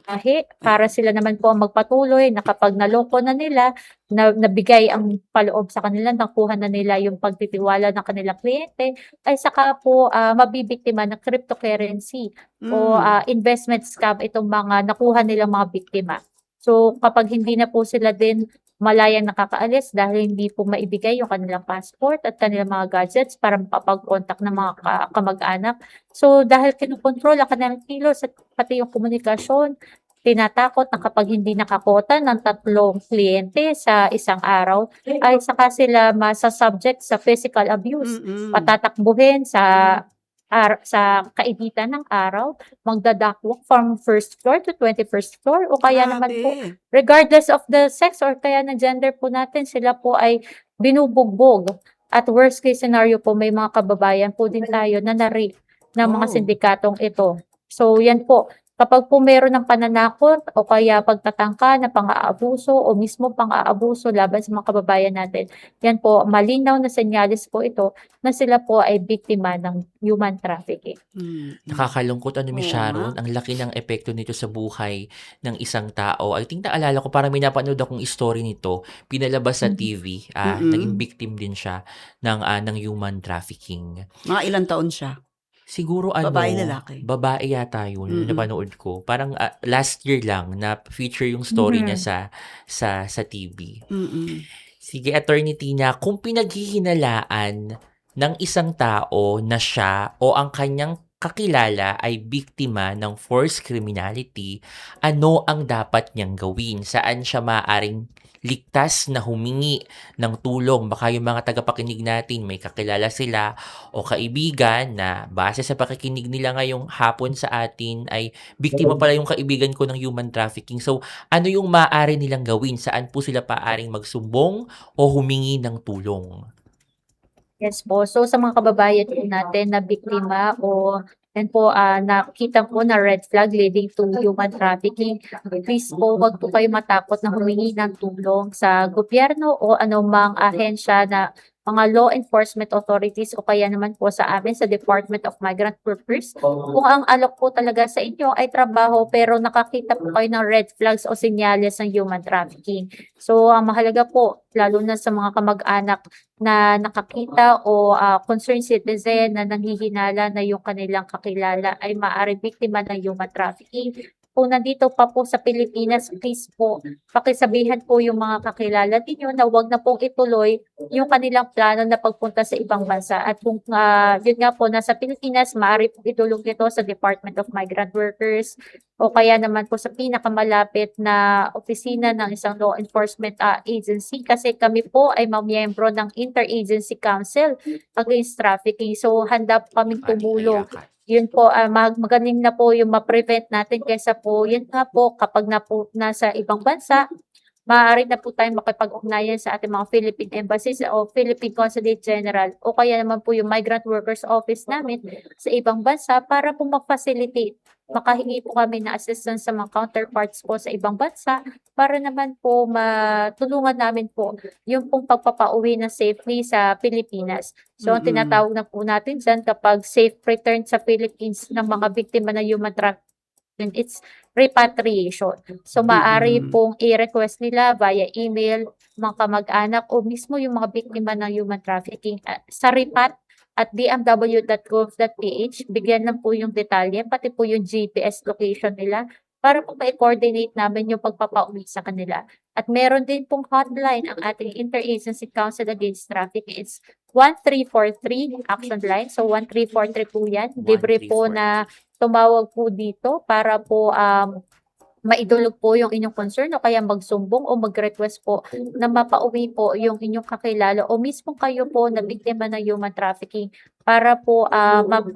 para sila naman po ang magpatuloy na kapag naloko na nila, nabigay ang paloob sa kanila, nakuha na nila yung pagtitiwala ng kanilang kliyente, ay saka po mabibiktima ng cryptocurrency o investment scam itong mga nakuha nilang mga biktima. So kapag hindi na po sila din malayang nakakaalis dahil hindi po maibigay yung kanilang passport at kanilang mga gadgets para makapag-contact ng mga kamag-anak. So dahil kinukontrol ang kanilang kilos at pati yung komunikasyon, tinatakot na kapag hindi nakakota ng 3 kliyente sa isang araw, ay saka sila masasubject sa physical abuse. Patatakbuhin sa kaibitan ng araw, magdadakwak from first floor to 21st floor o kaya naman po, regardless of the sex or kaya ng gender po natin, sila po ay binubugbog. At worst case scenario po, may mga kababayan po din tayo na na-rape ng mga sindikatong ito. So yan po, kapag po meron ng pananakot o kaya pagtatangka na pang-aabuso o mismo pang-aabuso laban sa mga kababayan natin, yan po, malinaw na senyales po ito na sila po ay biktima ng human trafficking. Nakakalungkot Miss Oo Sharon, ang laki ng epekto nito sa buhay ng isang tao. I think naalala ko, parang may napanood akong story nito, pinalabas sa TV, naging victim din siya ng human trafficking. Mga ilang taon siya? Siguro Babae, lalaki? babae yata yun, napanood ko. Parang last year lang na feature yung story niya sa TV. Sige, Attorney Tina, kung pinaghihinalaan ng isang tao na siya o ang kanyang kakilala ay biktima ng forced criminality, ano ang dapat niyang gawin? Saan siya maaaring ligtas na humingi ng tulong? Baka yung mga tagapakinig natin, may kakilala sila o kaibigan na base sa pakikinig nila ngayong hapon sa atin ay biktima pala yung kaibigan ko ng human trafficking. So, ano yung maaari nilang gawin? Saan po sila paaring magsumbong o humingi ng tulong? Yes po. So sa mga kababayan po natin na biktima o yan po, nakita po na red flag leading to human trafficking, please po, wag po kayo matakot na humingi ng tulong sa gobyerno o anumang ahensya na mga law enforcement authorities o kaya naman po sa amin sa Department of Migrant Workers. Kung ang alok po talaga sa inyo ay trabaho pero nakakita po kayo ng red flags o senyales ng human trafficking. So ang mahalaga po, lalo na sa mga kamag-anak na nakakita o concerned citizen na nanghihinala na yung kanilang kakilala ay maaaring biktima ng human trafficking. Kung nandito pa po sa Pilipinas, please po, pakisabihan po yung mga kakilala ninyo na wag na pong ituloy yung kanilang plano na pagpunta sa ibang bansa. At kung yun nga po, nasa Pilipinas, maaari po itulong ito sa Department of Migrant Workers o kaya naman po sa pinakamalapit na opisina ng isang law enforcement agency, kasi kami po ay mamiyembro ng Interagency Council Against Trafficking. So handa po kaming tumulong. Yun po, magaling na po yung ma-prevent natin kaysa po, yun nga po, kapag nasa ibang bansa, maaari na po tayong makipag-ugnayan sa ating mga Philippine embassies o Philippine Consulate General o kaya naman po yung Migrant Workers Office namin sa ibang bansa para po mag-facilitate. Makahingi po kami ng assistance sa mga counterparts po sa ibang bansa para naman po matulungan namin po yung pong pagpapauwi na safely sa Pilipinas. So, ang tinatawag na po natin dyan kapag safe return sa Philippines ng mga biktima ng human trafficking, it's repatriation. So, maaari pong i-request nila via email, mga kamag-anak o mismo yung mga biktima ng human trafficking sa repat@dmw.gov.ph. Bigyan lang po yung detalye, pati po yung GPS location nila para po ma-coordinate namin yung pagpapauwi sa kanila. At meron din pong hotline ang ating Interagency Council Against Trafficking. It's 1343 action line. So 1343 po yan. Libre po na tumawag po dito para po maidulog po yung inyong concern o kaya magsumbong o mag-request po na mapauwi po yung inyong kakilala o mismo kayo po na biktima ng human trafficking para po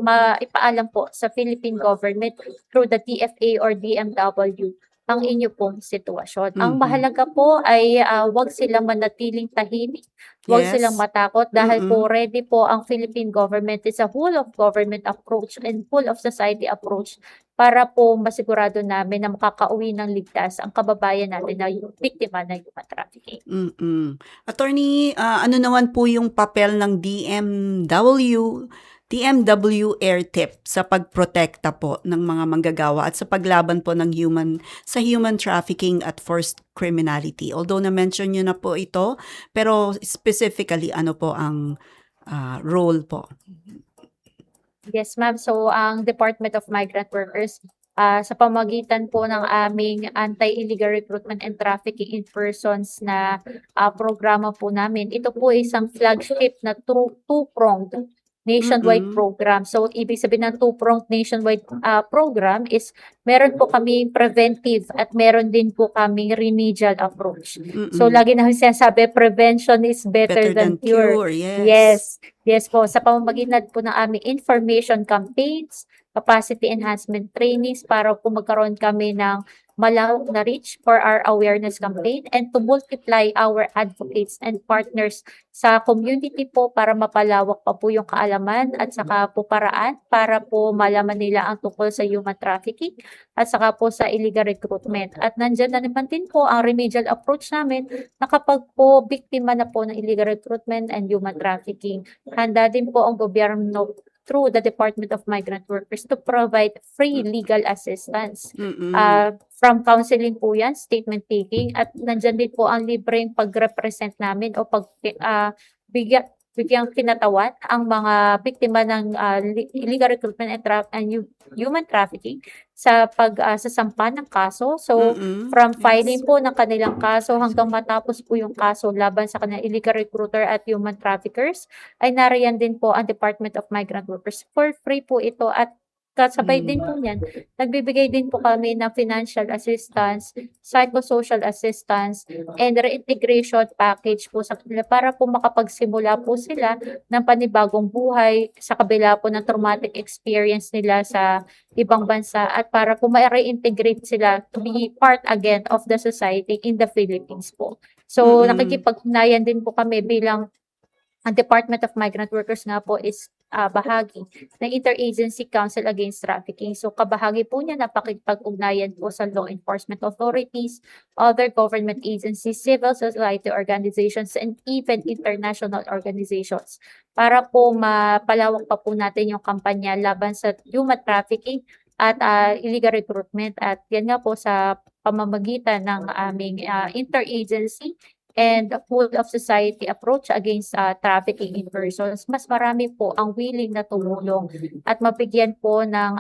maipaalam po sa Philippine government through the TFA or DMW ang inyo pong sitwasyon. Ang mahalaga po ay wag silang manatiling tahimik, wag Yes. silang matakot dahil po ready po ang Philippine government. It's a whole of government approach and full of society approach para po masigurado namin na makakauwi ng ligtas ang kababayan natin na yung biktima ng human trafficking. Attorney, ano naman po yung papel ng DMW AirTip sa pagprotekta po ng mga manggagawa at sa paglaban po ng human trafficking at forced criminality? Although na-mention nyo na po ito, pero specifically ano po ang role po? Yes, ma'am. So, ang Department of Migrant Workers, sa pamagitan po ng aming Anti-Illegal Recruitment and Trafficking in Persons na programa po namin, ito po isang flagship na two-pronged nationwide program. So, ibig sabihin ng two-pronged nationwide program is meron po kami preventive at meron din po kami remedial approach. So, lagi na sinasabi, prevention is better than cure. Yes. Yes po. Sa pamamagitan po ng aming information campaigns, capacity enhancement trainings para po magkaroon kami ng malawak na reach for our awareness campaign and to multiply our advocates and partners sa community po para mapalawak pa po yung kaalaman at saka po paraan para po malaman nila ang tungkol sa human trafficking at saka po sa illegal recruitment. At nandyan na naman din po ang remedial approach namin na kapag po biktima na po ng illegal recruitment and human trafficking, handa din po ang gobyerno through the Department of Migrant Workers to provide free legal assistance. From counseling po yan, statement taking, at nandyan din po ang libreng pag-represent namin o bigyang kinatawan ang mga biktima ng illegal recruitment and human trafficking sa sasampa ng kaso. So, from filing po ng kanilang kaso hanggang matapos po yung kaso laban sa kanilang illegal recruiter at human traffickers, ay nariyan din po ang Department of Migrant Workers. For free po ito at kasabay din po niyan, nagbibigay din po kami ng financial assistance, psychosocial assistance, and reintegration package po sa kanila para po makapagsimula po sila ng panibagong buhay sa kabila po ng traumatic experience nila sa ibang bansa at para po ma-reintegrate sila to be part again of the society in the Philippines po. So, nakikipag-ugnayan din po kami bilang ang Department of Migrant Workers nga po is bahagi ng Interagency Council Against Trafficking. So, kabahagi po niya na pakipag-ugnayan po sa law enforcement authorities, other government agencies, civil society organizations, and even international organizations para po mapalawak pa po natin yung kampanya laban sa human trafficking at illegal recruitment. At yan nga po sa pamamagitan ng aming interagency and whole of society approach against trafficking in persons, mas marami po ang willing na tumulong at mabigyan po ng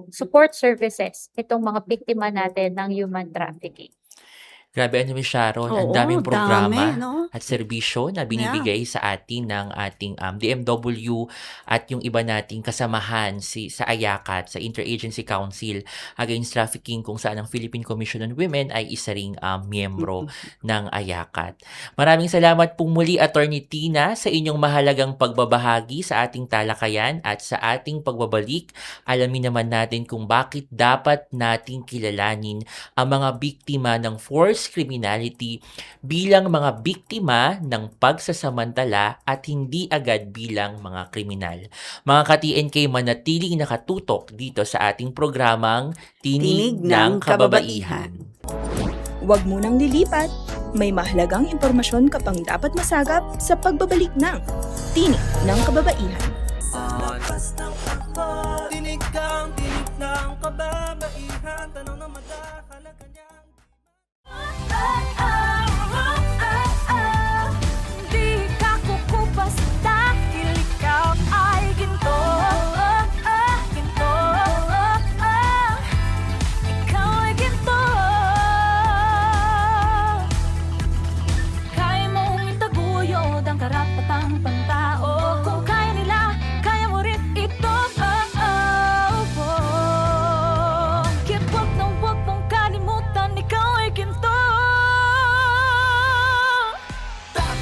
support services itong mga biktima natin ng human trafficking. Grabe, Miss Sharon, ang Oo, daming programa dami, no? at serbisyo na binibigay sa atin ng ating DMW at yung iba nating kasamahan sa AYACAT, sa Interagency Council Against Trafficking, kung saan ang Philippine Commission on Women ay isa ring miyembro ng AYACAT. Maraming salamat pong muli, Attorney Tina, sa inyong mahalagang pagbabahagi sa ating talakayan at sa ating pagbabalik. Alamin naman natin kung bakit dapat nating kilalanin ang mga biktima ng forced forced criminality bilang mga biktima ng pagsasamantala at hindi agad bilang mga kriminal. Mga ka-TNK, manatiling nakatutok dito sa ating programang Tinig ng Kababaihan. Huwag munang lilipat. May mahalagang impormasyon ka pang dapat masagap sa pagbabalik ng Tinig ng Kababaihan. Lakas ng takbo, tinig kang tinig ng kababaihan. Tanong na madahalaga niyang Di ka kukupas dahil ikaw ay ginto. Ginto. Ikaw ay ginto. Kaya mong itaguyod ang karapatang pantao. Kung kaya nila, kaya mo rin ito. Kaya't huwag mong kalimutan, ikaw ay ginto.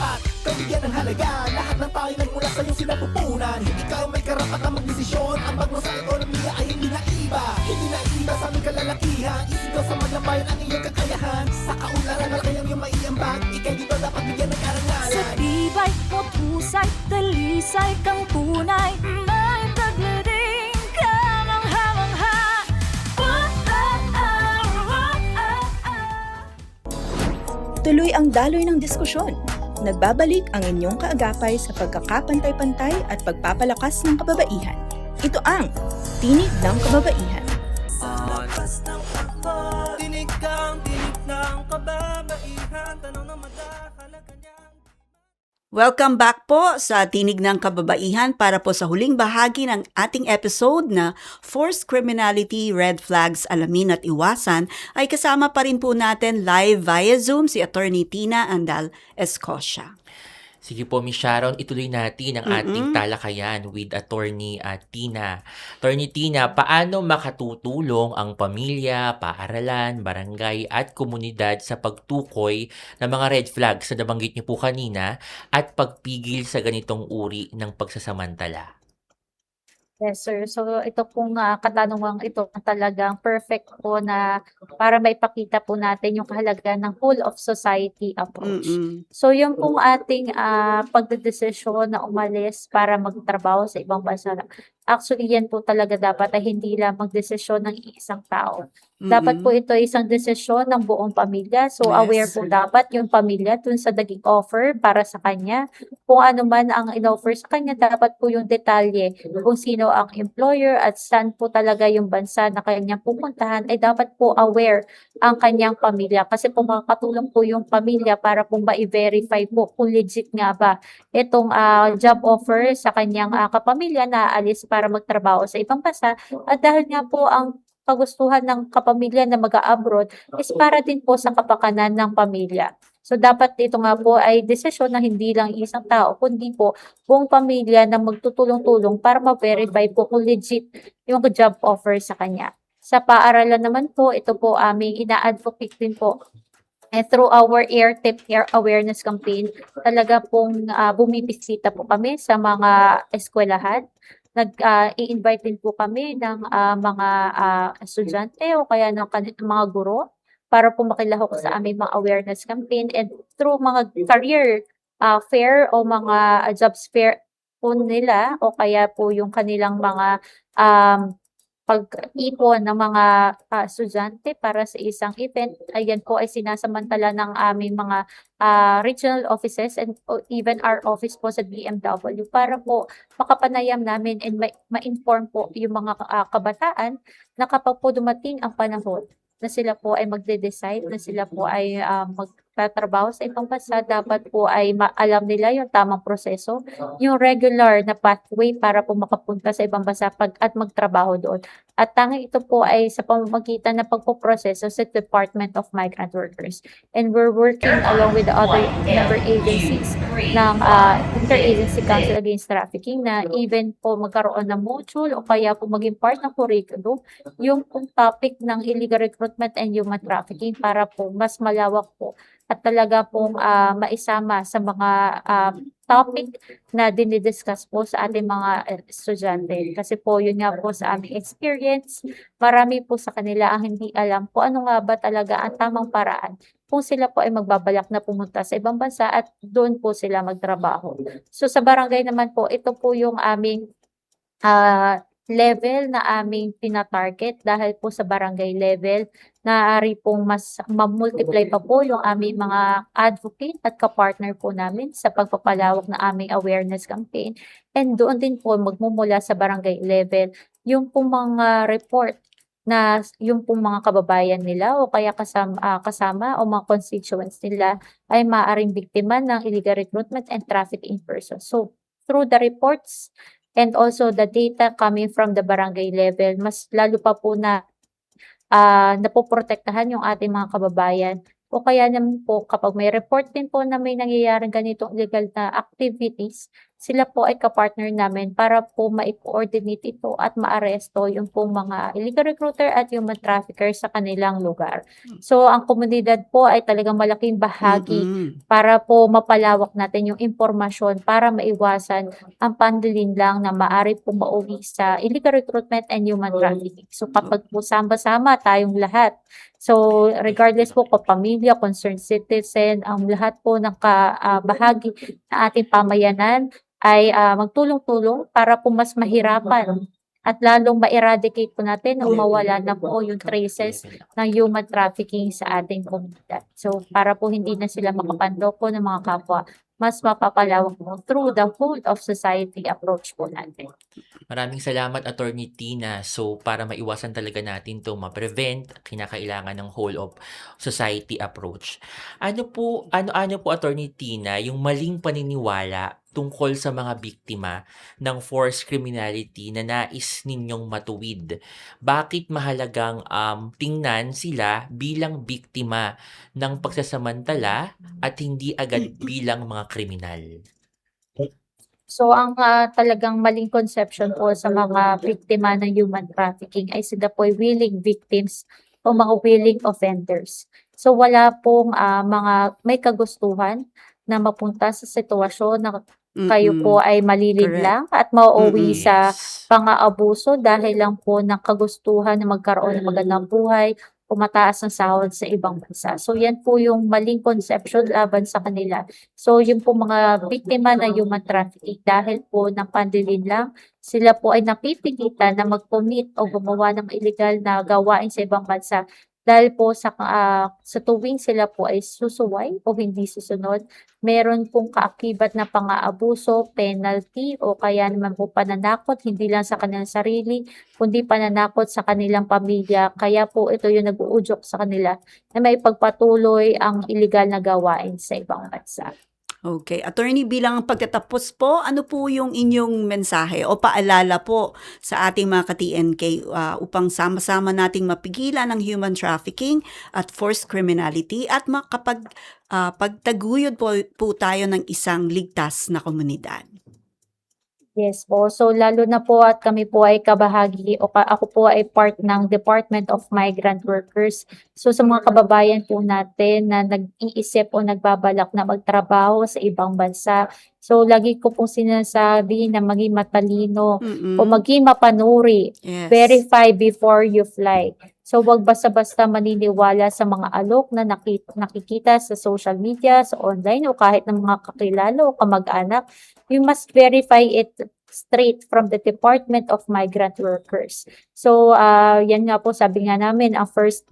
dapat bigyan ng halaga. Lahat ng tayo nagmula sa iyong sinapupunan. Ikaw may karapatang magdesisyon. Ang bagno sa ekonomiya ay hindi na iba. Hindi na iba sa aming kalalakihan. Isigaw sa maglabayan ang iyong kakayahan. Sa kaunlaran na kayang iyong maiambag. Ikay dito dapat bigyan ng Sa karangalan. tibay mo pusay, talisay kang tunay. May taglading ka mangha-mangha. Tuloy ang daloy ng diskusyon. Nagbabalik ang inyong kaagapay sa pagkakapantay-pantay at pagpapalakas ng kababaihan. Ito ang Tinig ng Kababaihan. Lakas ng takbo, tinig kang tinig ng kababaihan. Tanong na madahalaga niyang Welcome back po sa Tinig ng Kababaihan para po sa huling bahagi ng ating episode na Forced Criminality, Red Flags, Alamin at Iwasan ay kasama pa rin po natin live via Zoom si Attorney Tina Andal Escocia. Sige po, Miss Sharon, ituloy natin ang ating talakayan with Attorney Tina. Attorney Tina, paano makatutulong ang pamilya, paaralan, barangay at komunidad sa pagtukoy ng mga red flags na nabanggit niyo po kanina at pagpigil sa ganitong uri ng pagsasamantala? Yes, sir. So, ito pong katanungang ito talagang perfect po na para maipakita po natin yung kahalagahan ng whole of society approach. So, yung pong ating pagdedesisyon na umalis para magtrabaho sa ibang bansa, actually yan po talaga dapat ay hindi lang magdesisyon ng isang tao. Dapat po ito isang desisyon ng buong pamilya. So, aware po dapat yung pamilya dun sa naging offer para sa kanya. Kung ano man ang in-offer sa kanya, dapat po yung detalye kung sino ang employer at saan po talaga yung bansa na kanyang pupuntahan ay dapat po aware ang kanyang pamilya. Kasi po makakatulong po yung pamilya para po ma-verify po kung legit nga ba itong job offer sa kanyang kapamilya na aalis para magtrabaho sa ibang bansa. At dahil nga po ang kagustuhan ng kapamilya na mag-abroad is para din po sa kapakanan ng pamilya. So, dapat ito nga po ay desisyon na hindi lang isang tao, kundi po buong pamilya na magtutulong-tulong para ma-verify po kung legit yung job offer sa kanya. Sa paaralan naman po, ito po aming ina-advocate din po. And through our AirTip Air Awareness Campaign, talaga pong bumibisita po kami sa mga eskwelahan. I-invite din po kami ng mga estudyante o kaya ng mga guro para po makilahok sa aming mga awareness campaign and through mga career fair o mga jobs fair po nila o kaya po yung kanilang mga pag-ipon ng mga estudyante para sa isang event. Ayan po ay sinasamantala ng aming mga regional offices and even our office po sa BMW para po makapanayam namin and ma-inform po yung mga kabataan na kapag po dumating ang panahon na sila po ay magde-decide, na sila po ay magtatrabaho sa ibang bansa, dapat po ay alam nila yung tamang proseso, yung regular na pathway para po makapunta sa ibang bansa at magtrabaho doon. At tanging ito po ay sa pamamagitan ng pagpoproseso sa Department of Migrant Workers. And we're working along with the other member agencies ng Interagency Council Against Trafficking na even po magkaroon ng module o kaya po maging part ng curriculum yung topic ng illegal recruitment and human trafficking para po mas malawak po at talaga pong maisama sa mga topic na dinidiscuss po sa ating mga estudyante. Kasi po yun nga po sa aming experience, marami po sa kanila ang hindi alam kung ano nga ba talaga ang tamang paraan kung sila po ay magbabalak na pumunta sa ibang bansa at doon po sila magtrabaho. So sa barangay naman po, ito po yung aming level na aming tina-target dahil po sa barangay level, maaari pong mas ma-multiply pa po yung aming mga advocate at kapartner po namin sa pagpapalawak na aming awareness campaign. And doon din po magmumula sa barangay level yung pong mga report na yung pong mga kababayan nila o kaya kasama o mga constituents nila ay maaaring biktima ng illegal recruitment and trafficking in person. So through the reports and also the data coming from the barangay level, mas lalo pa po na napoprotektahan yung ating mga kababayan. O kaya naman po kapag may report din po na may nangyayaring ganitong illegal na activities, sila po ay kapartner namin para po ma-coordinate ito at maaresto yung pong mga illegal recruiter at human trafficker sa kanilang lugar. So ang komunidad po ay talagang malaking bahagi para po mapalawak natin yung impormasyon para maiwasan ang pandalin lang na maaari po mauwi sa illegal recruitment and human trafficking. So kapag po sama-sama tayong lahat, so regardless po kung pamilya, concerned citizen, ang lahat po ng bahagi na ating pamayanan ay magtulong-tulong para po mas mahirapan at lalong ma-eradicate po natin o mawala na po yung traces ng human trafficking sa ating komunidad. So para po hindi na sila makapandoko ng mga kapwa, mas mapapalawak po through the whole of society approach po natin. Maraming salamat, Attorney Tina. So, para maiwasan talaga natin to ma-prevent, kinakailangan ng whole of society approach. Ano po, Attorney Tina, yung maling paniniwala tungkol sa mga biktima ng forced criminality na nais ninyong matuwid? Bakit mahalagang tingnan sila bilang biktima ng pagsasamantala at hindi agad bilang mga kriminal? So ang talagang maling conception po sa mga biktima ng human trafficking ay sila po ay willing victims o mga willing offenders. So wala pong may kagustuhan na mapunta sa sitwasyon na kayo po ay malilid Correct. lang at mauuwi sa Yes. pang-aabuso dahil lang po ng kagustuhan na magkaroon ng magandang buhay o mataas ng sahod sa ibang bansa. So yan po yung maling conception laban sa kanila. So yung po mga biktima ng human trafficking dahil po ng pandilin lang, sila po ay napipilitan na mag-commit o gumawa ng illegal na gawain sa ibang bansa dahil po sa tuwing sila po ay susuway o hindi susunod, meron pong kaakibat na pang-aabuso, penalty o kaya naman po pananakot hindi lang sa kanilang sarili kundi pananakot sa kanilang pamilya. Kaya po ito yung nag-uudyok sa kanila na may pagpatuloy ang illegal na gawain sa ibang bansa. Okay. Attorney, bilang pagtatapos po, ano po yung inyong mensahe o paalala po sa ating mga ka-TNK upang sama-sama nating mapigilan ang human trafficking at forced criminality at pagtaguyod po tayo ng isang ligtas na komunidad? Yes po. So lalo na po at kami po ay kabahagi o ako po ay part ng Department of Migrant Workers. So sa mga kababayan po natin na nag-iisip o nagbabalak na magtrabaho sa ibang bansa. So lagi ko pong sinasabi na maging matalino o maging mapanuri. Yes. Verify before you fly. So wag basta-basta maniniwala sa mga alok na nakikita sa social media, sa online o kahit ng mga kakilala o kamag-anak. You must verify it straight from the Department of Migrant Workers. So yan nga po sabi nga namin, ang first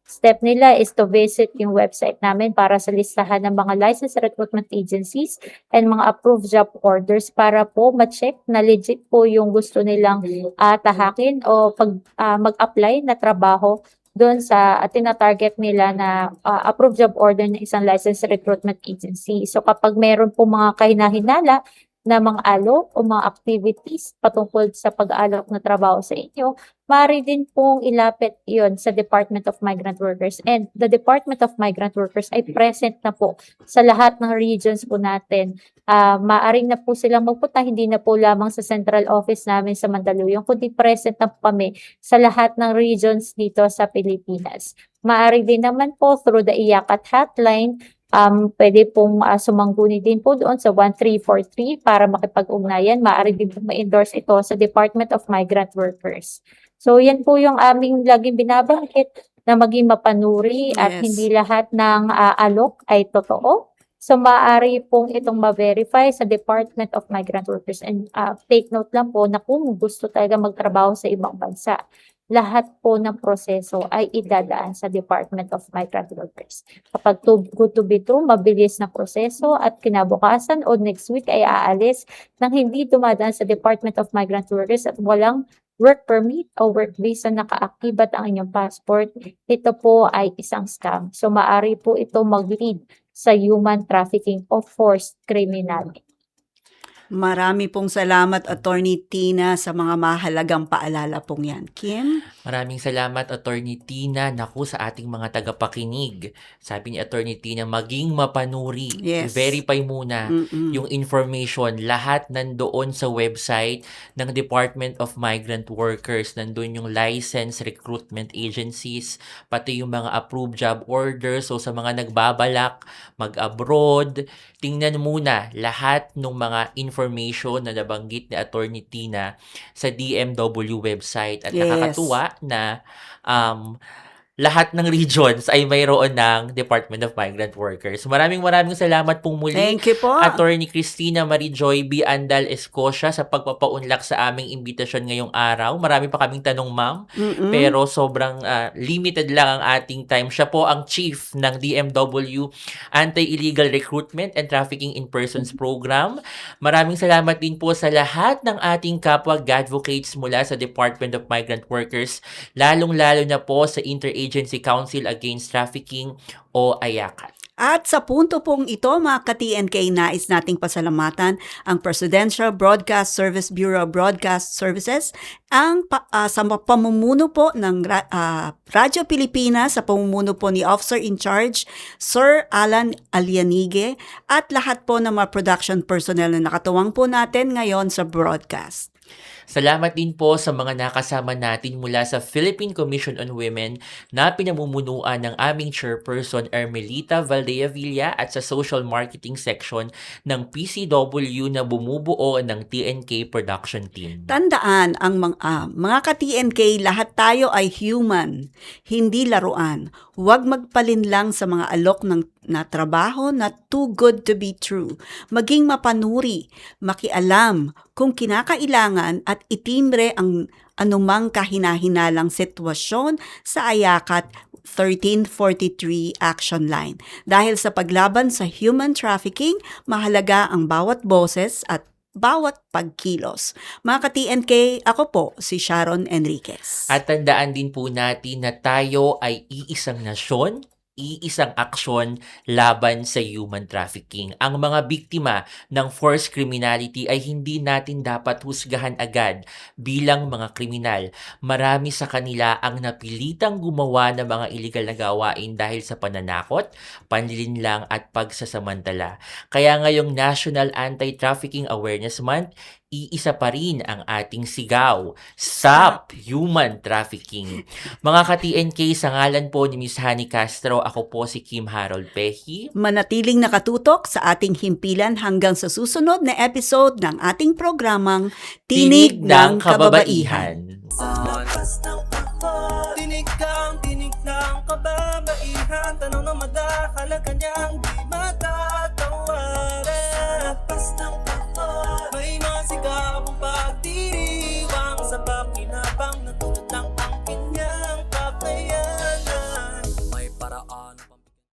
step nila is to visit yung website namin para sa listahan ng mga licensed recruitment agencies and mga approved job orders para po ma-check na legit po yung gusto nilang tahakin o mag-apply na trabaho doon sa tina-target nila na approved job order ng isang licensed recruitment agency. So kapag meron po mga kahinahinala na mga alok o mga activities patungkol sa pag-aalok na trabaho sa inyo, maaari din pong ilapit yon sa Department of Migrant Workers. And the Department of Migrant Workers ay present na po sa lahat ng regions po natin. Maaring na po silang magpunta, hindi na po lamang sa central office namin sa Mandaluyong, kundi present na po kami sa lahat ng regions dito sa Pilipinas. Maaari din naman po through the IACAT hotline, pwede pong sumangguni din po doon sa 1343 para makipag-ugnayan. Maaari din po ma-endorse ito sa Department of Migrant Workers. So yan po yung aming laging binabanggit na maging mapanuri at Yes. hindi lahat ng alok ay totoo. So, maaari pong itong ma-verify sa Department of Migrant Workers. And take note lang po na kung gusto talaga magtrabaho sa ibang bansa, lahat po ng proseso ay idadaan sa Department of Migrant Workers. Kapag good to be true, mabilis na proseso at kinabukasan o next week ay aalis nang hindi dumadaan sa Department of Migrant Workers at walang work permit o work visa naka-actibat ang inyong passport, ito po ay isang scam. So, maaari po ito mag-lead sa human trafficking o forced criminality. Marami pong salamat, Attorney Tina, sa mga mahalagang paalala pong yan. Kim? Maraming salamat, Attorney Tina. Naku, sa ating mga tagapakinig. Sabi ni Attorney Tina, maging mapanuri. Yes. Verify muna yung information. Lahat nandoon sa website ng Department of Migrant Workers. Nandoon yung license recruitment agencies, pati yung mga approved job orders. So sa mga nagbabalak, mag-abroad, tingnan muna lahat ng mga information na nabanggit ni Attorney Tina sa DMW website. At Yes. nakakatuwa na lahat ng regions ay mayroon ng Department of Migrant Workers. Maraming salamat pong muli, Thank you po. Attorney Cristina Marijoy B. Andal Escocia, sa pagpapaunlak sa aming imbitasyon ngayong araw. Marami pa kaming tanong, ma'am, pero sobrang limited lang ang ating time. Siya po ang chief ng DMW Anti-Illegal Recruitment and Trafficking in Persons Program. Maraming salamat din po sa lahat ng ating kapwa advocates mula sa Department of Migrant Workers, lalong-lalo na po sa Interagency Council Against Trafficking o AYACAT. At sa punto pong ito, mga ka-TNK, nais nating pasalamatan ang Presidential Broadcast Service Bureau Broadcast Services, sa pamumuno po ng Radyo Pilipinas, sa pamumuno po ni Officer in Charge, Sir Alan Alianige, at lahat po ng mga production personnel na nakatuwang po natin ngayon sa broadcast. Salamat din po sa mga nakasama natin mula sa Philippine Commission on Women na pinamumunuan ng aming chairperson Ermelita Valdea-Villa at sa social marketing section ng PCW na bumubuo ng TNK production team. Tandaan, ang mga ka-TNK, lahat tayo ay human, hindi laruan. Huwag magpalinlang sa mga alok na trabaho na too good to be true. Maging mapanuri, makialam kung kinakailangan at itimbre ang anumang kahinahinalang sitwasyon sa AYACAT 1343 Action Line. Dahil sa paglaban sa human trafficking, mahalaga ang bawat boses at bawat pagkilos. Mga ka-TNK, ako po si Sharon Enriquez. At tandaan din po natin na tayo ay iisang nasyon, iisang aksyon laban sa human trafficking. Ang mga biktima ng forced criminality ay hindi natin dapat husgahan agad bilang mga kriminal. Marami sa kanila ang napilitang gumawa ng mga illegal na gawain dahil sa pananakot, panlilinlang at pagsasamantala. Kaya ngayong National Anti-Trafficking Awareness Month, iisa pa rin ang ating sigaw, Stop Human Trafficking. Mga ka-TNK, sa ngalan po ni Ms. Hani Castro, ako po si Kim Harold Pehi. Manatiling nakatutok sa ating himpilan hanggang sa susunod na episode ng ating programang Tinig ng Kababaihan. Tinig ng kababaihan. Tanong na madahalaga niyang di matatawaran. Sa lapas ng